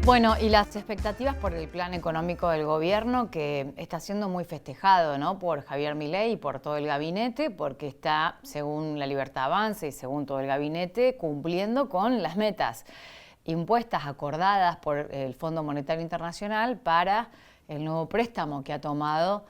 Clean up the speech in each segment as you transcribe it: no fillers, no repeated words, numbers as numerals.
Bueno, y las expectativas por el plan económico del gobierno, que está siendo muy festejado, ¿no?, por Javier Milei y por todo el gabinete, porque está, según La Libertad Avanza y según todo el gabinete, cumpliendo con las metas impuestas, acordadas por el Fondo Monetario Internacional para el nuevo préstamo que ha tomado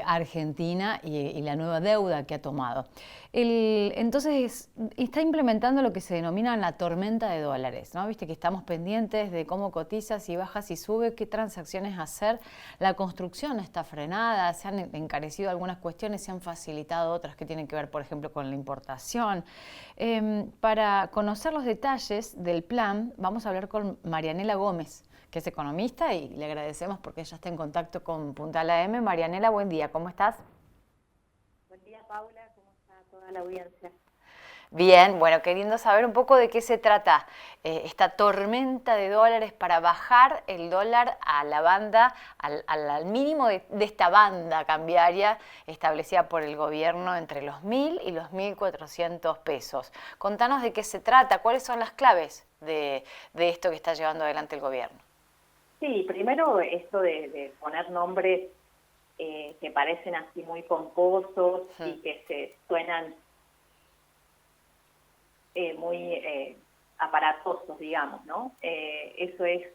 Argentina y la nueva deuda que ha tomado. Entonces está implementando lo que se denomina la tormenta de dólares, ¿no? Viste que estamos pendientes de cómo cotiza, si baja, si sube, qué transacciones hacer. La construcción está frenada, se han encarecido algunas cuestiones, se han facilitado otras que tienen que ver, por ejemplo, con la importación. Para conocer los detalles del plan, vamos a hablar con Marianela Gómez, que es economista, y le agradecemos porque ella está en contacto con Puntal AM. Marianela, buen día, ¿cómo estás? Buen día, Paula, ¿cómo está toda la audiencia? Bien, bueno, queriendo saber un poco de qué se trata esta tormenta de dólares para bajar el dólar a la banda, al mínimo de esta banda cambiaria establecida por el gobierno entre los 1.000 y los 1.400 pesos. Contanos de qué se trata, cuáles son las claves de esto que está llevando adelante el gobierno. Sí, primero esto de poner nombres que parecen así muy pomposos y que se suenan muy aparatosos, digamos, ¿no? Eso es,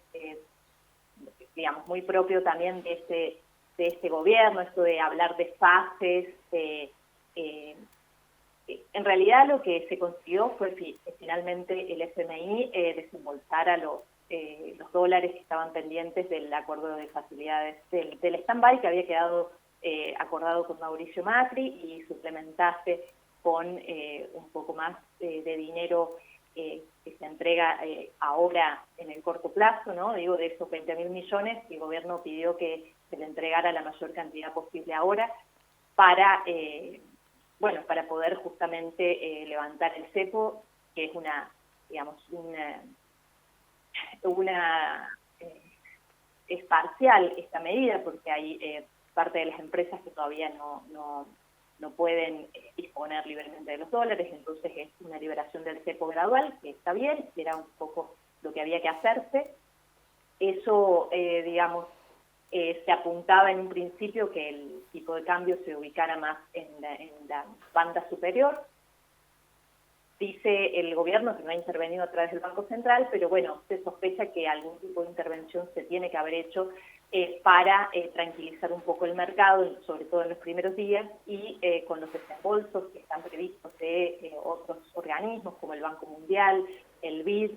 digamos, muy propio también de este gobierno, esto de hablar de fases. En realidad lo que se consiguió fue finalmente el FMI desembolsara los dólares que estaban pendientes del acuerdo de facilidades del stand-by que había quedado acordado con Mauricio Macri, y suplementase con un poco más de dinero que se entrega ahora en el corto plazo, ¿no? Digo, de esos 20.000 millones, el gobierno pidió que se le entregara la mayor cantidad posible ahora para, bueno, para poder justamente levantar el cepo, que es una, digamos, es parcial esta medida, porque hay parte de las empresas que todavía no pueden disponer libremente de los dólares, entonces es una liberación del cepo gradual, que está bien, era un poco lo que había que hacerse. Eso, digamos, se apuntaba en un principio que el tipo de cambio se ubicara más en la banda superior. Dice el gobierno que no ha intervenido a través del Banco Central, pero bueno, se sospecha que algún tipo de intervención se tiene que haber hecho para tranquilizar un poco el mercado, sobre todo en los primeros días, y con los desembolsos que están previstos de otros organismos como el Banco Mundial, el BID,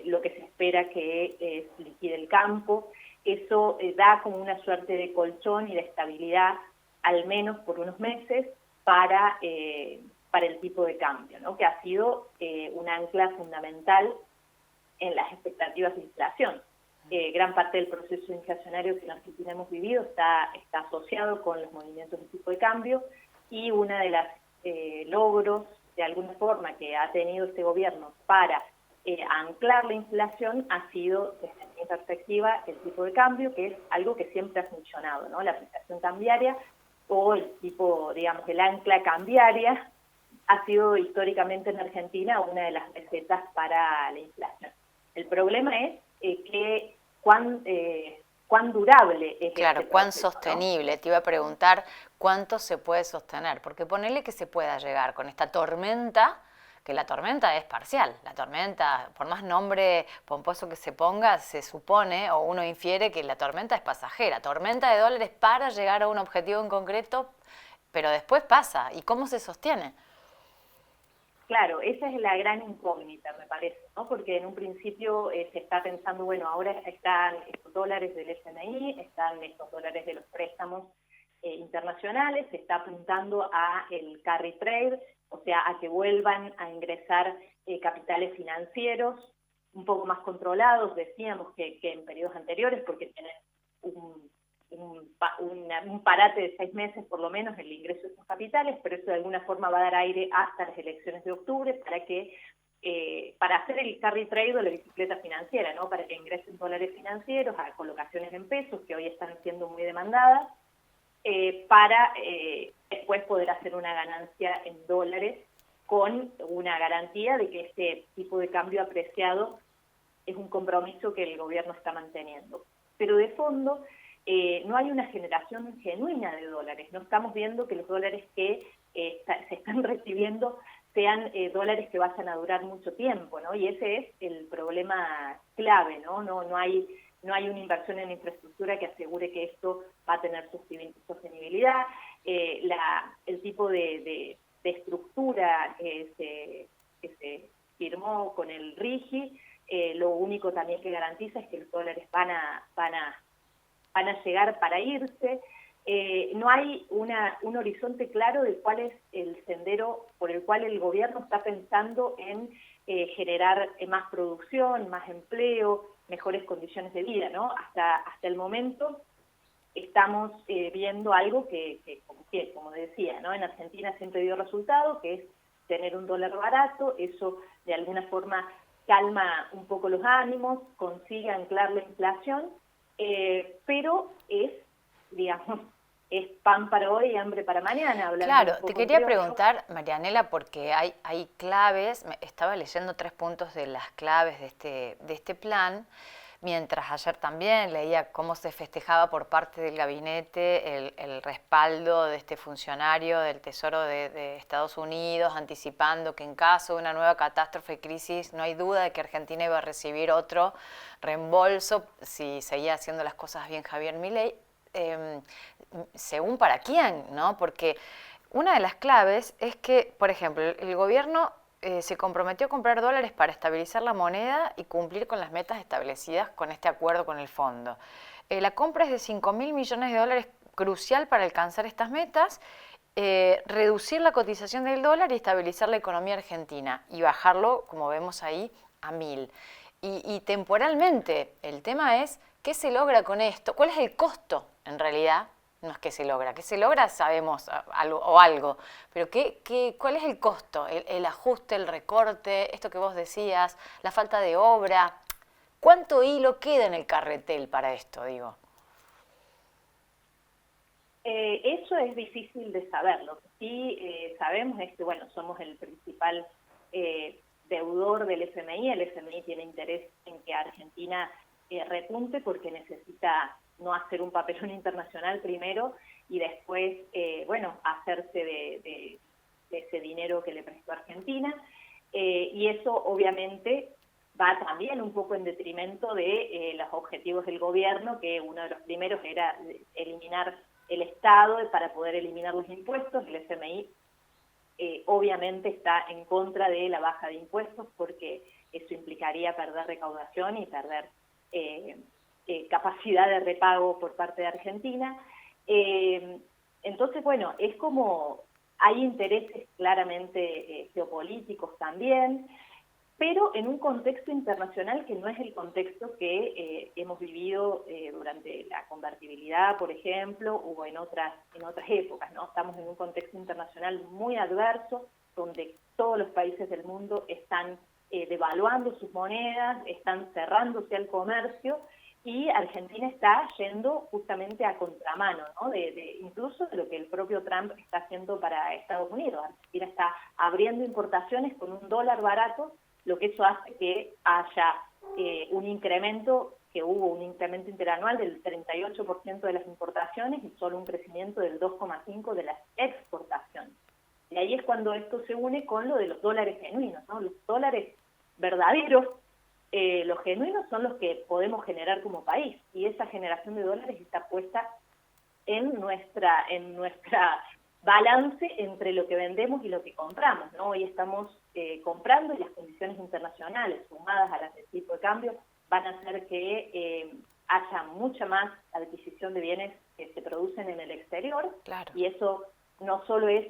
lo que se espera que liquide el campo. Eso da como una suerte de colchón y de estabilidad, al menos por unos meses, para el tipo de cambio, ¿no?, que ha sido un ancla fundamental en las expectativas de inflación. Gran parte del proceso inflacionario que en Argentina hemos vivido está asociado con los movimientos de tipo de cambio, y una de las logros, de alguna forma, que ha tenido este gobierno para anclar la inflación ha sido, desde mi perspectiva, el tipo de cambio, que es algo que siempre ha funcionado, ¿no? La aplicación cambiaria o el tipo, digamos, el ancla cambiaria ha sido históricamente en Argentina una de las recetas para la inflación. El problema es cuán durable es Claro, este cuán proceso, sostenible. Te iba a preguntar cuánto se puede sostener, porque ponele que se pueda llegar con esta tormenta, que la tormenta es parcial. La tormenta, por más nombre pomposo que se ponga, se supone o uno infiere que la tormenta es pasajera. Tormenta de dólares para llegar a un objetivo en concreto, pero después pasa. ¿Y cómo se sostiene? Claro, esa es la gran incógnita, me parece, ¿no? Porque en un principio se está pensando, bueno, ahora están estos dólares del FMI, están estos dólares de los préstamos internacionales, se está apuntando a el carry trade, o sea, a que vuelvan a ingresar capitales financieros un poco más controlados, decíamos, que en periodos anteriores, porque tienen un parate de 6 meses por lo menos en el ingreso de esos capitales, pero eso de alguna forma va a dar aire hasta las elecciones de octubre para hacer el carry trade o la bicicleta financiera, ¿no? Para que ingresen dólares financieros a colocaciones en pesos que hoy están siendo muy demandadas, para después poder hacer una ganancia en dólares con una garantía de que este tipo de cambio apreciado es un compromiso que el gobierno está manteniendo. Pero de fondo no hay una generación genuina de dólares, no estamos viendo que los dólares que se están recibiendo sean dólares que vayan a durar mucho tiempo, ¿no? Y ese es el problema clave, ¿no? No hay una inversión en infraestructura que asegure que esto va a tener sostenibilidad. El tipo de estructura que se firmó con el RIGI, lo único también que garantiza es que los dólares van a llegar para irse. No hay un horizonte claro de cuál es el sendero por el cual el gobierno está pensando en generar más producción, más empleo, mejores condiciones de vida, ¿no? Hasta el momento estamos viendo algo que, como decía, ¿no? En Argentina siempre dio resultado, que es tener un dólar barato. Eso de alguna forma calma un poco los ánimos, consigue anclar la inflación, pero es, digamos, es pan para hoy y hambre para mañana. Claro, te quería preguntar, Marianela, porque hay claves, estaba leyendo 3 puntos de las claves de este plan, mientras ayer también leía cómo se festejaba por parte del gabinete el respaldo de este funcionario del Tesoro de Estados Unidos, anticipando que en caso de una nueva catástrofe, crisis, no hay duda de que Argentina iba a recibir otro reembolso si seguía haciendo las cosas bien Javier Milei. Según para quién, ¿no? Porque una de las claves es que, por ejemplo, el gobierno se comprometió a comprar dólares para estabilizar la moneda y cumplir con las metas establecidas con este acuerdo con el fondo. La compra es de 5.000 millones de dólares, crucial para alcanzar estas metas, reducir la cotización del dólar y estabilizar la economía argentina y bajarlo, como vemos ahí, a 1.000. Y temporalmente, el tema es, ¿qué se logra con esto? ¿Cuál es el costo, en realidad? No es que se logra, que se logra sabemos algo, pero ¿cuál es el costo? El ajuste, el recorte, esto que vos decías, la falta de obra. ¿Cuánto hilo queda en el carretel para esto, digo? Eso es difícil de saber. Lo que sí sabemos es que, bueno, somos el principal deudor del FMI. El FMI tiene interés en que Argentina repunte porque necesita no hacer un papelón internacional primero y después, bueno, hacerse de ese dinero que le prestó Argentina. Y eso obviamente va también un poco en detrimento de los objetivos del gobierno, que uno de los primeros era eliminar el Estado para poder eliminar los impuestos. El FMI obviamente está en contra de la baja de impuestos porque eso implicaría perder recaudación y perder capacidad de repago por parte de Argentina. Entonces, bueno, es como hay intereses claramente geopolíticos también, pero en un contexto internacional que no es el contexto que hemos vivido durante la convertibilidad, por ejemplo, o en otras épocas, ¿no? Estamos en un contexto internacional muy adverso, donde todos los países del mundo están devaluando sus monedas, están cerrándose al comercio, y Argentina está yendo justamente a contramano, ¿no? Incluso de lo que el propio Trump está haciendo para Estados Unidos. Argentina está abriendo importaciones con un dólar barato, lo que eso hace que haya un incremento interanual del 38% de las importaciones y solo un crecimiento del 2,5% de las exportaciones. Y ahí es cuando esto se une con lo de los dólares genuinos, ¿no? Los dólares verdaderos, los genuinos son los que podemos generar como país, y esa generación de dólares está puesta en nuestra balance entre lo que vendemos y lo que compramos, ¿no? Hoy estamos comprando, y las condiciones internacionales sumadas a las del tipo de cambio van a hacer que haya mucha más adquisición de bienes que se producen en el exterior. Claro. Y eso no solo es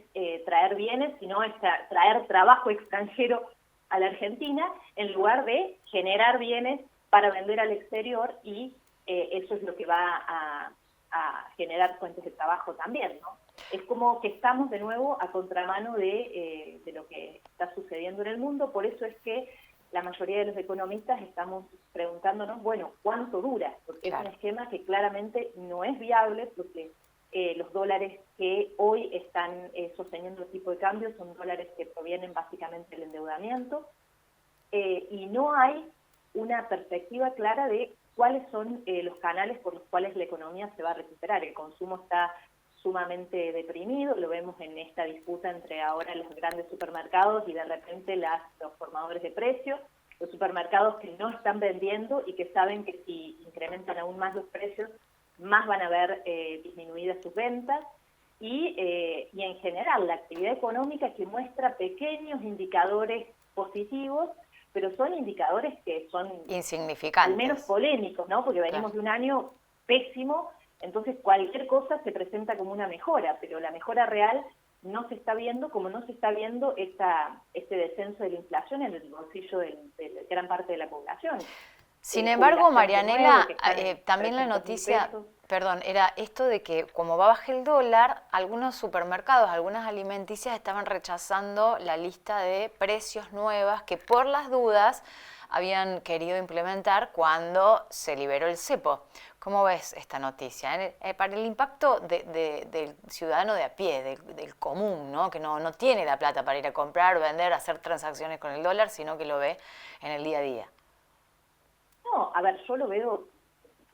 traer bienes, sino es traer trabajo extranjero a la Argentina, en lugar de generar bienes para vender al exterior, y eso es lo que va a generar fuentes de trabajo también, ¿no? Es como que estamos de nuevo a contramano de lo que está sucediendo en el mundo. Por eso es que la mayoría de los economistas estamos preguntándonos, bueno, ¿cuánto dura? Porque claro, es un esquema que claramente no es viable, porque los dólares que hoy están sosteniendo el tipo de cambio son dólares que provienen básicamente del endeudamiento, y no hay una perspectiva clara de cuáles son los canales por los cuales la economía se va a recuperar. El consumo está sumamente deprimido, lo vemos en esta disputa entre ahora los grandes supermercados y de repente los formadores de precios, los supermercados que no están vendiendo y que saben que si incrementan aún más los precios, más van a ver disminuidas sus ventas, y en general la actividad económica que muestra pequeños indicadores positivos, pero son indicadores que son insignificantes, al menos polémicos, ¿no? Porque venimos de un año pésimo, entonces cualquier cosa se presenta como una mejora, pero la mejora real no se está viendo, como no se está viendo este descenso de la inflación en el bolsillo de gran parte de la población. Sin embargo, Marianela, también la noticia, perdón, era esto de que como va a bajar el dólar, algunos supermercados, algunas alimenticias estaban rechazando la lista de precios nuevas que por las dudas habían querido implementar cuando se liberó el cepo. ¿Cómo ves esta noticia? Para el impacto del ciudadano de a pie, del común, ¿no? Que no tiene la plata para ir a comprar, vender, hacer transacciones con el dólar, sino que lo ve en el día a día. No, a ver, yo lo veo,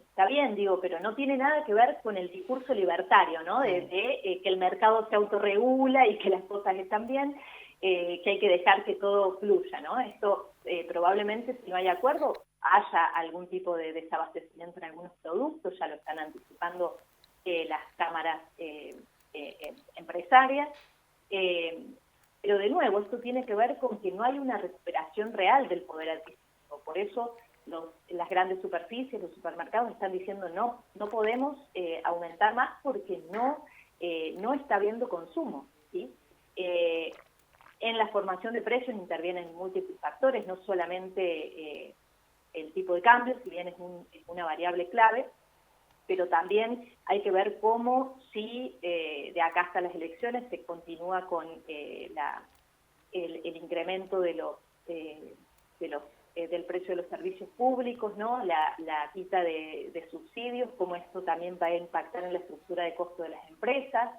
está bien, digo, pero no tiene nada que ver con el discurso libertario, ¿no? De que el mercado se autorregula y que las cosas están bien, que hay que dejar que todo fluya, ¿no? Esto probablemente, si no hay acuerdo, haya algún tipo de desabastecimiento en algunos productos, ya lo están anticipando las cámaras empresarias, pero de nuevo, esto tiene que ver con que no hay una recuperación real del poder adquisitivo, por eso las grandes superficies, los supermercados están diciendo no podemos aumentar más porque no está habiendo consumo, ¿sí? En la formación de precios intervienen múltiples factores, no solamente el tipo de cambio, si bien es una variable clave, pero también hay que ver cómo si de acá hasta las elecciones se continúa con el incremento del precio de los servicios públicos, ¿no? La quita de subsidios, cómo esto también va a impactar en la estructura de costo de las empresas.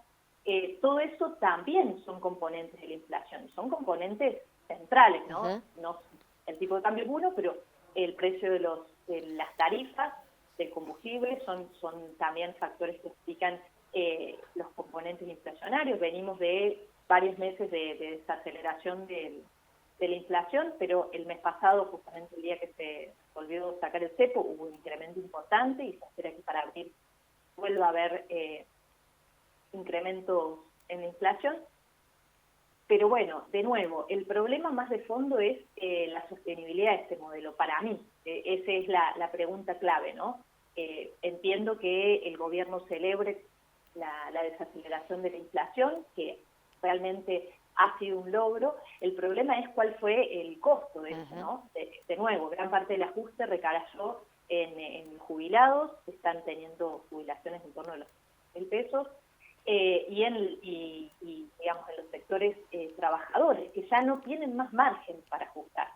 Todo eso también son componentes de la inflación, son componentes centrales, ¿no? Uh-huh. No el tipo de cambio es uno, pero el precio de las tarifas del combustible son también factores que explican los componentes inflacionarios. Venimos de varios meses de desaceleración de la inflación, pero el mes pasado, justamente el día que se volvió a sacar el cepo, hubo un incremento importante y se espera que para abril vuelva a haber incrementos en la inflación. Pero bueno, de nuevo, el problema más de fondo es la sostenibilidad de este modelo. Para mí, esa es la pregunta clave, ¿no? Entiendo que el gobierno celebre la desaceleración de la inflación, que realmente ha sido un logro. El problema es cuál fue el costo de eso, ¿no? De nuevo, gran parte del ajuste recayó en jubilados, están teniendo jubilaciones en torno a los 1.000 pesos, y digamos en los sectores trabajadores, que ya no tienen más margen para ajustar.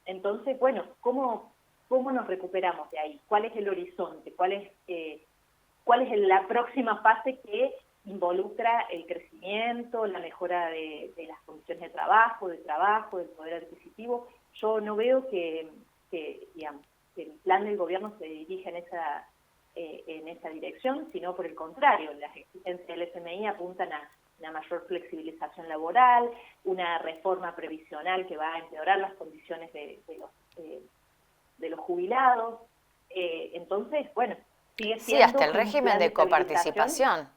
Entonces, bueno, ¿cómo nos recuperamos de ahí? ¿Cuál es el horizonte? ¿Cuál es la próxima fase que involucra el crecimiento, la mejora de las condiciones de trabajo, del poder adquisitivo? Yo no veo que el plan del gobierno se dirija en esa dirección, sino por el contrario, las exigencias del FMI apuntan a una mayor flexibilización laboral, una reforma previsional que va a empeorar las condiciones de los jubilados. Entonces, bueno, sigue siendo... Sí, hasta el régimen de coparticipación.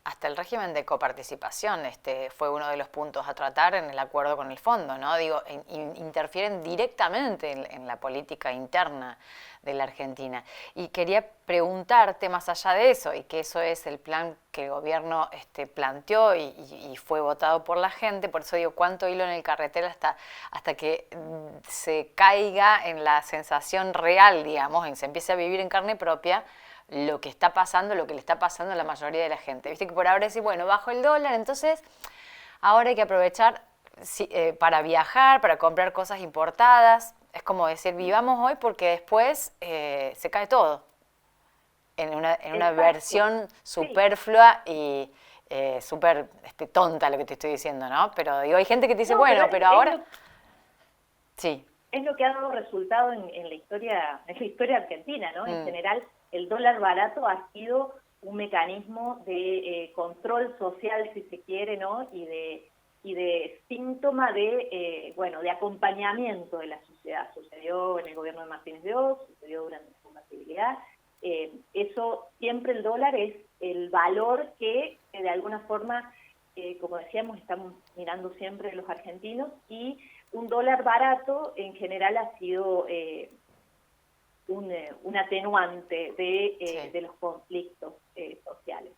Hasta el régimen de coparticipación fue uno de los puntos a tratar en el acuerdo con el fondo, ¿no? Digo, interfieren directamente en la política interna de la Argentina. Y quería preguntarte más allá de eso, y que eso es el plan que el gobierno planteó y fue votado por la gente, por eso digo, cuánto hilo en el carretero hasta que se caiga en la sensación real, digamos, se empiece a vivir en carne propia, lo que está pasando, lo que le está pasando a la mayoría de la gente. Viste que por ahora decís, bueno, bajo el dólar, entonces ahora hay que aprovechar para viajar, para comprar cosas importadas. Es como decir, vivamos hoy porque después se cae todo. En una versión superflua y súper tonta lo que te estoy diciendo, ¿no? Pero digo, hay gente que te dice, bueno, pero ahora... Sí. es lo que ha dado resultado en la historia argentina, ¿no? En general, el dólar barato ha sido un mecanismo de control social, si se quiere, ¿no? Y de síntoma de, de acompañamiento de la sociedad. Sucedió en el gobierno de Martínez de Oz, sucedió durante la compatibilidad. Eso, siempre el dólar es el valor que de alguna forma, como decíamos, estamos mirando siempre los argentinos, y un dólar barato en general ha sido un atenuante de los conflictos sociales.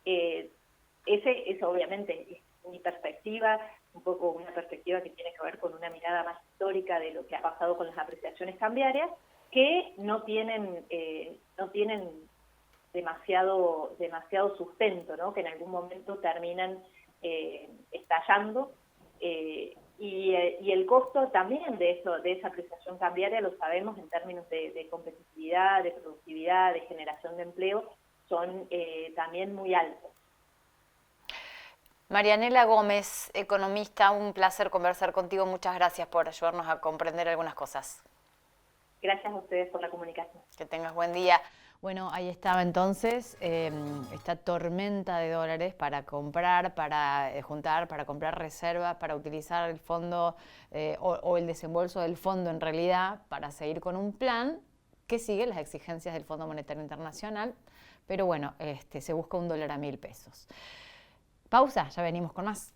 Ese obviamente es mi perspectiva, un poco una perspectiva que tiene que ver con una mirada más histórica de lo que ha pasado con las apreciaciones cambiarias, que no tienen demasiado sustento, ¿no? Que en algún momento terminan estallando, y el costo también de esa apreciación cambiaria, lo sabemos en términos de competitividad, de productividad, de generación de empleo, son también muy altos. Marianela Gómez, economista, un placer conversar contigo. Muchas gracias por ayudarnos a comprender algunas cosas. Gracias a ustedes por la comunicación. Que tengas buen día. Bueno, ahí estaba entonces esta tormenta de dólares para comprar, para juntar, para comprar reservas, para utilizar el fondo o el desembolso del fondo en realidad para seguir con un plan que sigue las exigencias del Fondo Monetario Internacional, pero bueno, se busca $1 a 1.000 pesos. Pausa, ya venimos con más.